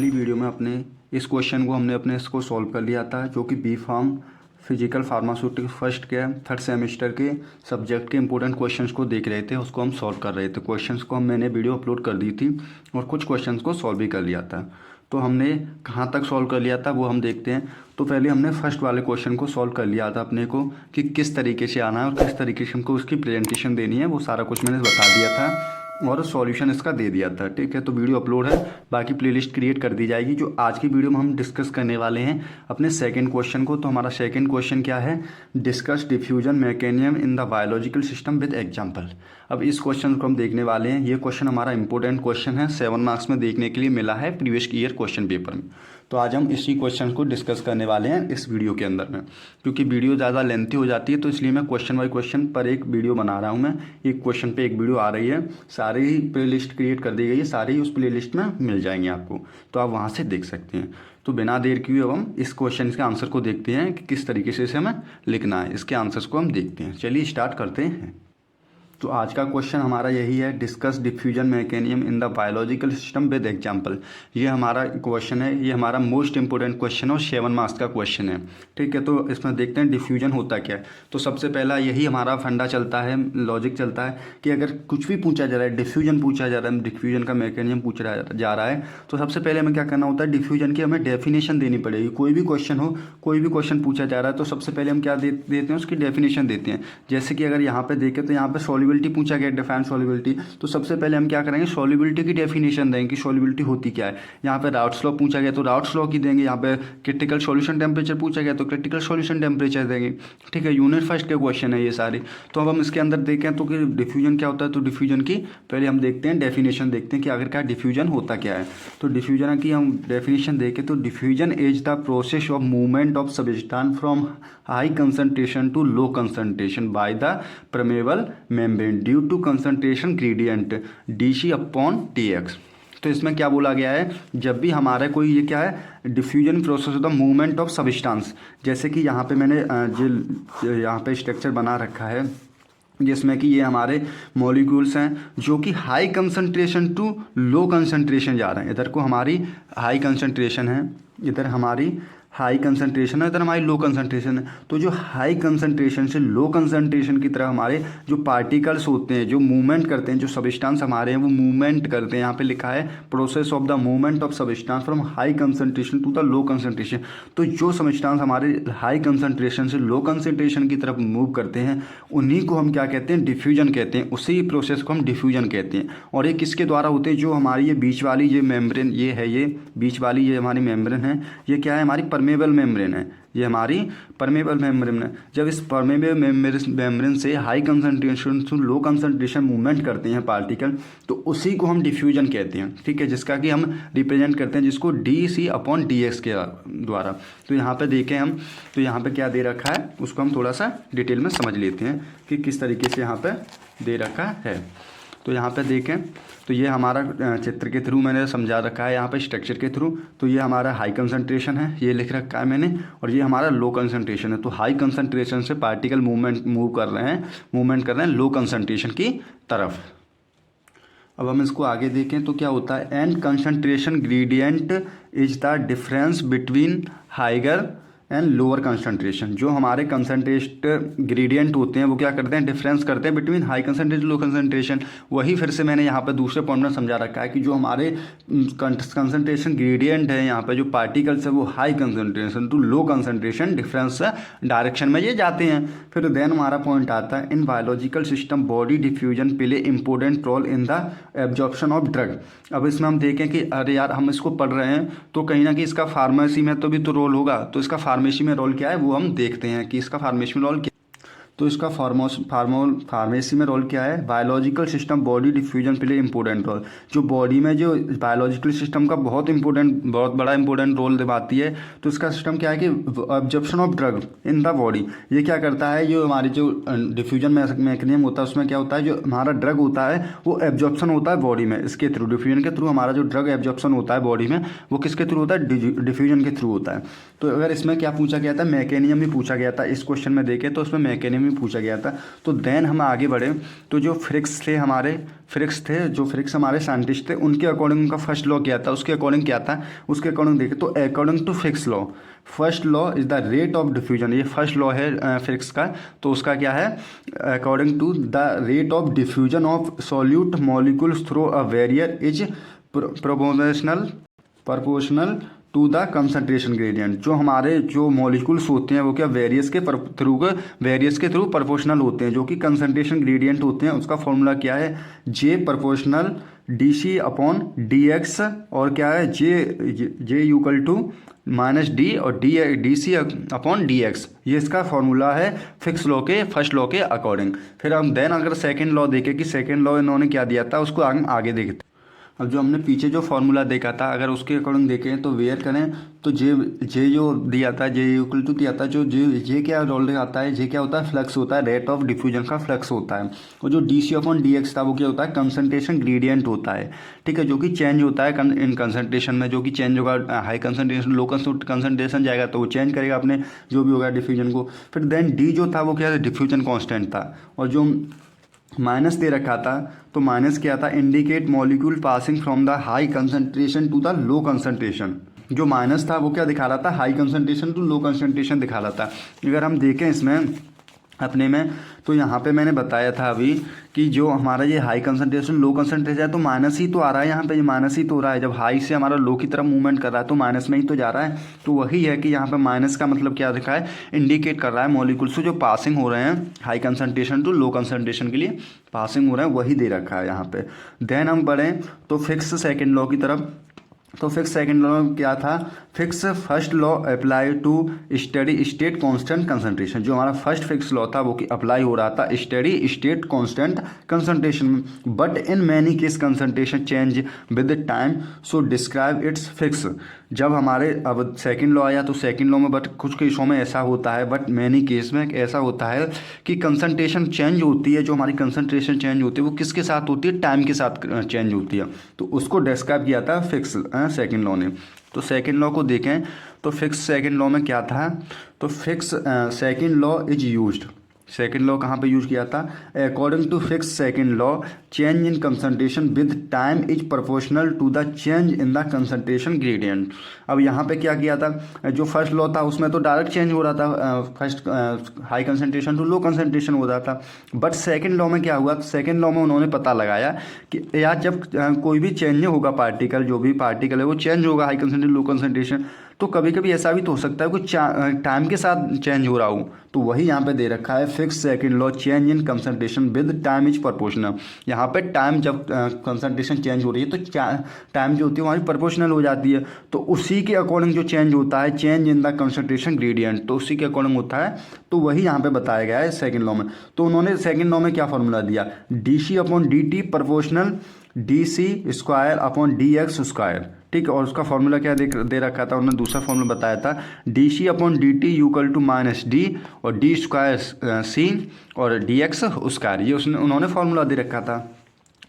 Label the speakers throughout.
Speaker 1: पहली वीडियो में अपने इस क्वेश्चन को हमने अपने इसको सॉल्व कर लिया था, जो कि B pharm physical pharmaceutics first के थर्ड सेमेस्टर के सब्जेक्ट के इंपॉर्टेंट क्वेश्चंस को देख रहे थे, उसको हम सॉल्व कर रहे थे। क्वेश्चंस को मैंने वीडियो अपलोड कर दी थी और कुछ क्वेश्चंस को सॉल्व भी कर लिया था। तो हमने कहाँ तक सॉल्व कर लिया था वो हम देखते हैं। तो पहले हमने फर्स्ट वाले क्वेश्चन को सॉल्व कर लिया था अपने को कि किस तरीके से आना है और किस तरीके से हमको उसकी प्रेजेंटेशन देनी है, वो सारा कुछ मैंने बता दिया था और सॉल्यूशन इसका दे दिया था। ठीक है, तो वीडियो अपलोड है, बाकी प्लेलिस्ट क्रिएट कर दी जाएगी। जो आज की वीडियो में हम डिस्कस करने वाले हैं अपने सेकंड क्वेश्चन को। तो हमारा सेकंड क्वेश्चन क्या है? Discuss diffusion mechanism in the biological system with example. अब इस क्वेश्चन को हम देखने वाले हैं। ये क्वेश्चन हमारा इंपॉर्टेंट क्वेश्चन है, 7 मार्क्स में देखने के लिए मिला है प्रीवियस ईयर क्वेश्चन पेपर में। तो आज हम इसी क्वेश्चन को डिस्कस करने वाले हैं इस वीडियो के अंदर में। क्योंकि वीडियो ज़्यादा लेंथी हो जाती है तो इसलिए मैं क्वेश्चन बाई क्वेश्चन पर एक वीडियो बना रहा हूँ। मैं एक क्वेश्चन पे एक वीडियो आ रही है, सारी ही प्लेलिस्ट क्रिएट कर दी गई है, सारी उस प्लेलिस्ट में मिल जाएंगे आपको, तो आप वहाँ से देख सकते हैं। तो बिना देर किए अब हम इस क्वेश्चन के आंसर को देखते हैं कि किस तरीके से इसे हमें लिखना है। इसके आंसर्स को हम देखते हैं। चलिए स्टार्ट करते हैं। तो आज का क्वेश्चन हमारा यही है, discuss diffusion mechanism in the biological system with example. ये हमारा क्वेश्चन है, ये हमारा मोस्ट इंपोर्टेंट क्वेश्चन है और 7 मार्क्स का क्वेश्चन है। ठीक है, तो इसमें देखते हैं डिफ्यूजन होता क्या है। तो सबसे पहला यही हमारा फंडा चलता है, लॉजिक चलता है कि अगर कुछ भी पूछा जा रहा है, डिफ्यूजन पूछा जा रहा है, डिफ्यूजन का मैकेनिज्म पूछा जा रहा है, तो सबसे पहले हमें क्या करना होता है, डिफ्यूजन की हमें डेफिनेशन देनी पड़ेगी। कोई भी क्वेश्चन हो, कोई भी क्वेश्चन पूछा जा रहा है तो सबसे पहले हम क्या देते हैं, उसकी डेफिनेशन देते हैं। जैसे कि अगर यहाँ पे देखें तो यहाँ पे सॉल्युबिलिटी पूछा गया, डिफाइन सॉल्युबिलिटी। तो सबसे पहले हम क्या करेंगे, सॉल्युबिलिटी की डेफिनेशन देंगे कि सॉल्युबिलिटी होती क्या है। यहाँ पे राउट्स लॉ पूछा गया तो राउट्स लॉ की देंगे। यहाँ पे क्रिटिकल सॉल्यूशन टेम्परेचर पूछा गया तो क्रिटिकल सॉल्यूशन टेम्परेचर देंगे। ठीक है, यूनिट फर्स्ट के क्वेश्चन है ये सारे। तो अब हम इसके अंदर देखें तो कि डिफ्यूजन क्या होता है। तो डिफ्यूजन की पहले हम देखते हैं, डेफिनेशन देखते हैं कि आखिर क्या डिफ्यूजन होता क्या है। तो डिफ्यूजन की हम डेफिनेशन देखें तो diffusion is the process of movement of substance from high concentration to low concentration by the permeable membrane due to concentration gradient dC/dx। तो इसमें क्या बोला गया है, जब भी हमारा कोई ये क्या है, diffusion process of the movement of substance. जैसे कि यहाँ पे मैंने जो यहाँ पे स्ट्रक्चर बना रखा है जिसमें कि ये हमारे मॉलिक्यूल्स हैं जो कि high concentration to low concentration जा रहे हैं। इधर को हमारी हाई कंसंट्रेशन है, इधर हमारी हाई कंसंट्रेशन है, इधर हमारी लो कंसंट्रेशन है। तो जो हाई कंसंट्रेशन से लो कंसंट्रेशन की तरफ हमारे जो पार्टिकल्स होते हैं, जो मूवमेंट करते हैं, जो सबस्टेंस हमारे हैं वो मूवमेंट करते हैं। यहाँ पे लिखा है process of the movement of substance from high concentration to the low concentration. तो जो सबस्टेंस हमारे हाई कंसंट्रेशन से लो कंसंट्रेशन की तरफ मूव करते हैं उन्हीं को हम क्या कहते हैं, डिफ्यूजन कहते हैं। उसी प्रोसेस को हम डिफ्यूजन कहते हैं। और ये किसके द्वारा होते हैं, जो हमारी ये बीच वाली ये मेम्ब्रेन, ये है, ये बीच वाली ये हमारी मेम्ब्रेन है, ये क्या है, हमारी परमेबल मेम्ब्रेन है। ये हमारी परमेबल मेम्ब्रेन है। जब इस परमेबल मेम्ब्रेन से high concentration to low concentration movement करते हैं पार्टिकल, तो उसी को हम डिफ्यूजन कहते हैं। ठीक है, जिसका कि हम रिप्रेजेंट करते हैं जिसको dC/dx के द्वारा। तो यहाँ पे देखें हम, तो यहाँ पे क्या दे रखा है उसको हम थोड़ा सा डिटेल में समझ लेते हैं कि किस तरीके से यहाँ पे दे रखा है। तो यहाँ पे देखें तो ये हमारा चित्र के थ्रू मैंने समझा रखा है, यहाँ पे स्ट्रक्चर के थ्रू। तो ये हमारा हाई कंसंट्रेशन है, ये लिख रखा है मैंने, और ये हमारा लो कंसंट्रेशन है। तो हाई कंसंट्रेशन से पार्टिकल मूवमेंट कर रहे हैं लो कंसंट्रेशन की तरफ। अब हम इसको आगे देखें तो क्या होता है, and concentration gradient is the difference between higher and lower concentration. जो हमारे कंसंट्रेट ग्रेडियंट होते हैं वो क्या करते हैं, डिफरेंस करते हैं between high concentration low concentration. वही फिर से मैंने यहाँ पे दूसरे पॉइंट में समझा रखा है कि जो हमारे कंसंट्रेशन ग्रेडियंट है, यहाँ पे जो पार्टिकल्स है वो high concentration to low concentration difference direction में ये जाते हैं। फिर देन हमारा पॉइंट आता है, in biological system body diffusion play important role in the absorption of drug. अब इसमें हम देखें कि अरे यार हम इसको पढ़ रहे हैं तो कहीं ना कहीं इसका फार्मेसी में तो भी तो रोल होगा। तो इसका फार्मेसी में रोल क्या है वो हम देखते हैं कि इसका फार्मेसी में रोल क्या। तो इसका फार्मेसी में रोल क्या है, biological system body diffusion play important role. जो बॉडी में जो बायोलॉजिकल सिस्टम का बहुत बड़ा इंपॉर्टेंट रोल निभाती है। तो इसका सिस्टम क्या है कि absorption of drug in the body. ये क्या करता है, जो हमारी जो डिफ्यूजन मैकेनिज्म होता है उसमें क्या होता है, जो हमारा ड्रग होता है वो एब्जॉर्प्शन होता है बॉडी में। इसके थ्रू डिफ्यूजन के थ्रू हमारा जो ड्रग एब्जॉर्प्शन होता है बॉडी में वो किसके थ्रू होता है, डिफ्यूजन के थ्रू होता है। तो अगर इसमें क्या पूछा गया था, मैकेनिज्म भी पूछा गया था। इस क्वेश्चन में देखें तो उसमें मैकेनिज्म भी पूछा गया था। तो देन हम आगे बढ़े तो जो फ्रिक्स थे जो फ्रिक्स हमारे साइंटिस्ट थे, उनके अकॉर्डिंग उनका फर्स्ट लॉ क्या था, उसके अकॉर्डिंग क्या था, उसके अकॉर्डिंग देखें तो according to Fick's law, first law is the rate of diffusion, ये फर्स्ट लॉ है फिक्स का। तो उसका क्या है, according to the rate of diffusion of solute molecules through a barrier is proportional to the concentration gradient. जो हमारे जो मॉलिक्यूल्स होते हैं वो क्या वेरियस के थ्रू प्रोपोर्शनल होते हैं, जो कि कंसंट्रेशन ग्रेडियंट होते हैं। उसका फॉर्मूला क्या है, J proportional D C upon D X, और क्या है J equal to minus D और D C upon D X. ये इसका फॉर्मूला है फिक्स लॉ के फर्स्ट लॉ के अकॉर्डिंग। फिर हम देन अगर सेकंड लॉ देखें कि सेकंड लॉ इन्होंने क्या दिया था, उसको आगे देखते। अब जो हमने पीछे जो फार्मूला देखा था, अगर उसके अकॉर्डिंग देखें तो वेयर करें तो जे जो दिया था, जे इक्वल टू दिया था, जो जे क्या रोल आता है, जे क्या होता है, फ्लक्स होता है, रेट ऑफ डिफ्यूजन का फ्लक्स होता है। और जो D C upon D X था वो क्या होता है, कंसंट्रेशन ग्रेडियंट होता है, ठीक है, जो कि चेंज होता है इन कंसंट्रेशन में, जो कि चेंज होगा, हाई कंसंट्रेशन लो कंसंट्रेशन जाएगा तो वो चेंज करेगा अपने जो भी होगा डिफ्यूजन को। फिर देन डी जो था वो क्या है, डिफ्यूजन कॉन्स्टेंट था। और जो माइनस दे रखा था, तो माइनस क्या था, indicate molecule passing from the high concentration to the low concentration. जो माइनस था वो क्या दिखा रहा था, high concentration to low concentration दिखा रहा था। अगर हम देखें इसमें अपने में, तो यहाँ पे मैंने बताया था अभी कि जो हमारा ये हाई कंसंट्रेशन लो कंसंट्रेशन है तो माइनस ही तो आ रहा है, यहाँ पे ये माइनस ही तो हो रहा है। जब हाई से हमारा लो की तरफ मूवमेंट कर रहा है तो माइनस में ही तो जा रहा है। तो वही है कि यहाँ पे माइनस का मतलब क्या दिखा है, इंडिकेट कर रहा है मॉलिक्यूल्स जो पासिंग हो रहे हैं high concentration to low concentration के लिए पासिंग हो रहे हैं, वही दे रखा है यहाँ पे। देन हम बढ़ें तो फिक्स सेकेंड लॉ की तरफ। तो फिक्स सेकंड लॉ में क्या था, Fick's first law apply to steady state constant concentration. जो हमारा फर्स्ट फिक्स लॉ था वो कि अप्लाई हो रहा था स्टेडी स्टेट कांस्टेंट कंसंट्रेशन में, but in many case concentration change with time, so describe it's fix. जब हमारे अब सेकंड लॉ आया तो सेकंड लॉ में बट कुछ केसों में ऐसा होता है, बट मैनी केस में ऐसा होता है कि कंसंट्रेशन चेंज होती है। जो हमारी कंसंट्रेशन चेंज होती है वो किसके साथ होती है, टाइम के साथ चेंज होती है। तो उसको डिस्क्राइब किया था फिक्स सेकंड लॉ ने। तो सेकंड लॉ को देखें तो फिक्स सेकंड लॉ में क्या था, तो Fick's second law is used. Second law कहाँ पे यूज किया था, according to Fick's second law change in concentration with time is proportional to the change in the concentration gradient. अब यहाँ पे क्या किया था, जो फर्स्ट लॉ था उसमें तो डायरेक्ट चेंज हो रहा था, first high concentration to low concentration हो रहा था। बट सेकेंड लॉ में क्या हुआ, सेकेंड लॉ में उन्होंने पता लगाया कि यार जब कोई भी चेंज होगा पार्टिकल, जो भी पार्टिकल है वो चेंज होगा हाई कंसंट्रेशन लो कंसंट्रेशन, तो कभी कभी ऐसा भी तो हो सकता है कुछ टाइम के साथ चेंज हो रहा हो। तो वही यहाँ पे दे रखा है fix second law change in concentration with time is proportional. यहाँ पे टाइम जब कंसंट्रेशन चेंज हो रही है तो टाइम जो होती है हमारी प्रोपोर्शनल हो जाती है। तो उसी के अकॉर्डिंग जो चेंज होता है change in the concentration gradient, तो उसी के अकॉर्डिंग होता है। तो वही यहाँ पे बताया गया है सेकेंड लॉ में। तो उन्होंने सेकेंड लॉ में क्या फॉर्मूला दिया, D C upon D T proportional D C square upon D X square, ठीक है। और उसका फॉर्मूला क्या दे रखा था, उन्होंने दूसरा फॉर्मूला बताया था D C upon D T equal to minus D और डी स्क्वायर सी और डी एक्स स्क्वायर, ये उन्होंने फॉर्मूला दे रखा था।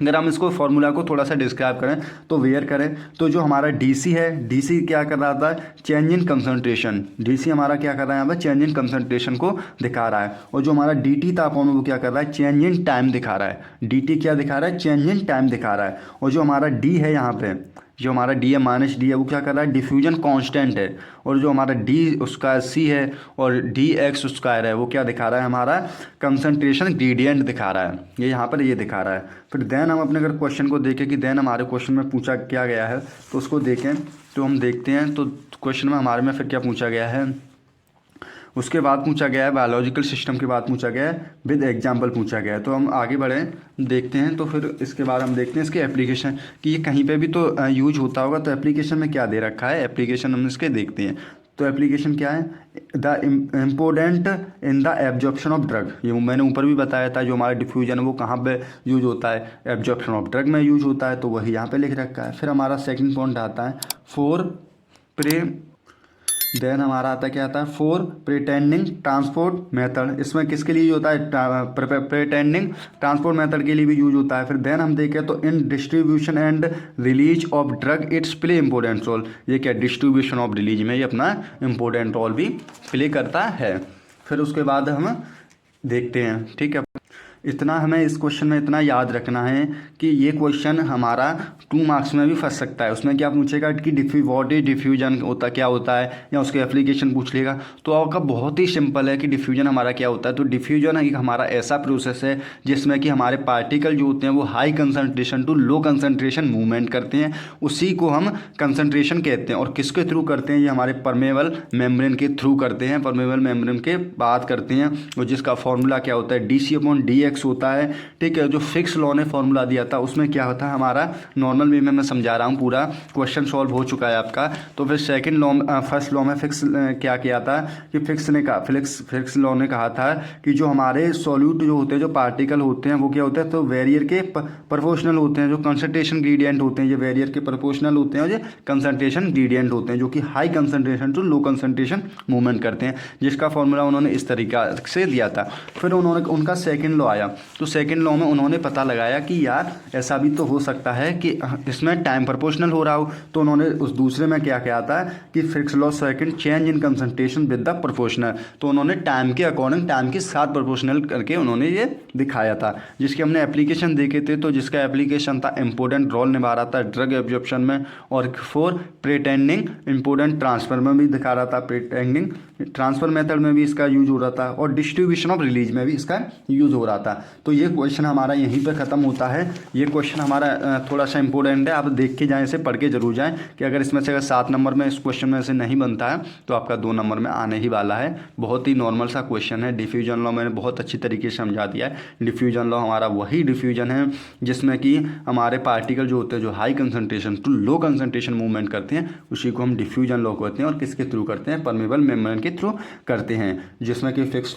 Speaker 1: अगर हम इसको फॉर्मूला को थोड़ा सा डिस्क्राइब करें तो वेयर करें तो जो हमारा डीसी है, डीसी क्या कर रहा था, चेंज इन कंसंट्रेशन, डीसी हमारा क्या कर रहा है यहाँ पर चेंज इन कंसंट्रेशन को दिखा रहा है। और जो हमारा डीटी था अपॉन वो क्या कर रहा है, चेंज इन टाइम दिखा रहा है। डीटी क्या दिखा रहा है, चेंज इन टाइम दिखा रहा है। और जो हमारा डी है यहाँ पे, जो हमारा डी है माइनस डी है, वो क्या कर रहा है, डिफ्यूजन कांस्टेंट है। और जो हमारा डी उसका सी है और डी एक्स स्क्वायर है वो क्या दिखा रहा है, हमारा कंसंट्रेशन ग्रेडियंट दिखा रहा है। ये यहाँ पर ये दिखा रहा है। फिर देन हम अपने अगर क्वेश्चन को देखें कि देन हमारे क्वेश्चन में पूछा क्या गया है, तो उसको देखें तो हम देखते हैं तो क्वेश्चन में हमारे में फिर क्या पूछा गया है। उसके बाद पूछा गया है बायोलॉजिकल सिस्टम के बाद पूछा गया है विद एग्जाम्पल पूछा गया है। तो हम आगे बढ़ें देखते हैं। तो फिर इसके बाद हम देखते हैं इसके एप्लीकेशन कि ये कहीं पे भी तो यूज होता होगा। तो एप्लीकेशन में क्या दे रखा है, एप्लीकेशन हम इसके देखते हैं। तो एप्लीकेशन क्या है, the important in the absorption of drug, ये मैंने ऊपर भी बताया था। जो हमारा डिफ्यूजन है वो कहाँ पे यूज होता है, एब्जॉर्प्शन ऑफ ड्रग में यूज होता है, तो वही यहाँ पे लिख रखा है। फिर हमारा सेकंड पॉइंट आता है फॉर प्रे, देन हमारा आता क्या आता है फॉर प्रिटेंडिंग ट्रांसपोर्ट मेथड। इसमें किसके लिए यूज होता है, प्रिटेंडिंग ट्रांसपोर्ट मेथड के लिए भी यूज होता है। फिर देन हम देखें तो in distribution and release of drug it's play important role. ये क्या डिस्ट्रीब्यूशन ऑफ रिलीज में ये अपना इंपॉर्टेंट रोल भी प्ले करता है। फिर उसके बाद हम देखते हैं। ठीक है, इतना हमें इस क्वेश्चन में इतना याद रखना है कि ये क्वेश्चन हमारा 2 मार्क्स में भी फंस सकता है। उसमें क्या पूछेगा कि व्हाट इज डिफ्यूजन होता क्या होता है, या उसके एप्लीकेशन पूछ लेगा। तो आपका बहुत ही सिंपल है कि डिफ्यूजन हमारा क्या होता है। तो डिफ्यूजन एक हमारा ऐसा प्रोसेस है जिसमें कि हमारे पार्टिकल जो होते हैं वो high concentration to low concentration movement करते हैं, उसी को हम कंसनट्रेशन कहते हैं। और किसके थ्रू करते हैं, ये हमारे परमेबल मेम्ब्रेन के थ्रू करते हैं, परमेबल मेम्ब्रेन के बात करते हैं। और जिसका फॉर्मूला क्या होता है, dc/dx होता है। ठीक है, जो फिक्स लॉ ने फॉर्मूला दिया था उसमें क्या होता है हमारा, नॉर्मल वे में मैं समझा रहा हूँ, पूरा क्वेश्चन सॉल्व हो चुका है आपका। तो फिर सेकंड लॉ, फर्स्ट लॉ में फिक्स क्या किया था कि फिक्स लॉ ने कहा था कि जो हमारे सॉल्यूट जो होते हैं, जो पार्टिकल होते हैं वो क्या होते हैं, तो वेरियर के प्रोपोर्शनल होते हैं। जो कंसंट्रेशन ग्रेडियंट होते हैं ये वेरियर के प्रोपोर्शनल होते हैं, और ये कंसंट्रेशन ग्रेडियंट होते हैं जो कि high concentration to low concentration movement करते हैं, जिसका फॉर्मूला उन्होंने इस तरीका से दिया था। फिर उनका सेकंड लॉ आया। तो सेकंड लॉ में उन्होंने पता लगाया कि यार ऐसा भी तो हो सकता है कि इसमें टाइम प्रोपोर्शनल हो रहा हो। तो उन्होंने उस दूसरे में क्या किया था कि fix law second, change in concentration with the proportional. तो उन्होंने टाइम के अकॉर्डिंग, टाइम के साथ प्रोपोर्शनल करके उन्होंने ये दिखाया था, जिसके हमने एप्लीकेशन देखे थे। तो जिसका एप्लीकेशन था इंपॉर्टेंट रोल निभा रहा था ड्रग एब्जॉर्प्शन में, और फॉर प्रेटेंडिंग इंपॉर्टेंट ट्रांसफर में भी दिखा रहा था, प्रेटेंडिंग ट्रांसफर मेथड में भी इसका यूज हो रहा था, और डिस्ट्रीब्यूशन ऑफ रिलीज में भी इसका यूज हो रहा था। तो ये क्वेश्चन हमारा यहीं पे ख़त्म होता है। ये क्वेश्चन हमारा थोड़ा सा इंपॉर्टेंट है, आप देख के जाएं, इसे पढ़ के जरूर जाएं कि अगर इसमें से अगर 7 नंबर में इस क्वेश्चन में से नहीं बनता है तो आपका 2 नंबर में आने ही वाला है। बहुत ही नॉर्मल सा क्वेश्चन है। डिफ्यूजन लॉ मैंने बहुत अच्छी तरीके से समझा दिया है। डिफ्यूजन लॉ हमारा वही डिफ्यूजन है जिसमें कि हमारे पार्टिकल जो होते हैं, जो high concentration to low concentration movement करते हैं, उसी को हम डिफ्यूजन लॉ कहते हैं। और किसके थ्रू करते हैं, परमेबल मेम्ब्रेन के थ्रू करते हैं, जिसमें कि फिक्स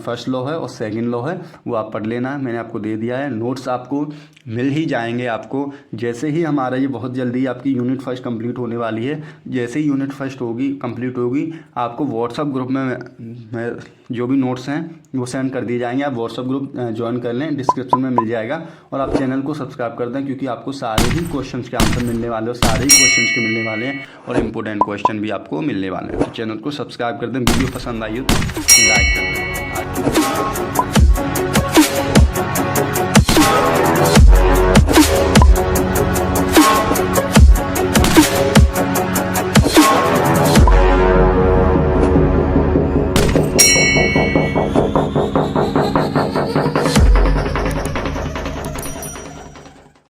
Speaker 1: फर्स्ट लॉ है और सेकंड लॉ है, वो आप पढ़ लेना, मैंने आपको दे दिया है। नोट्स आपको मिल ही जाएंगे। आपको जैसे ही हमारा ये बहुत जल्दी आपकी यूनिट फर्स्ट कंप्लीट होने वाली है, जैसे ही यूनिट फर्स्ट होगी कंप्लीट होगी, आपको व्हाट्सअप ग्रुप में जो भी नोट्स हैं वो सेंड कर दिए जाएंगे। आप व्हाट्सअप ग्रुप ज्वाइन कर लें, डिस्क्रिप्शन में मिल जाएगा। और आप चैनल को सब्सक्राइब कर दें, क्योंकि आपको सारे ही क्वेश्चंस के आंसर मिलने वाले हैं, सारे ही क्वेश्चंस के मिलने वाले हैं, और इंपॉर्टेंट क्वेश्चन भी आपको मिलने वाले हैं। तो चैनल को सब्सक्राइब कर दें। वीडियो पसंद आई हो तो लाइक कर दें।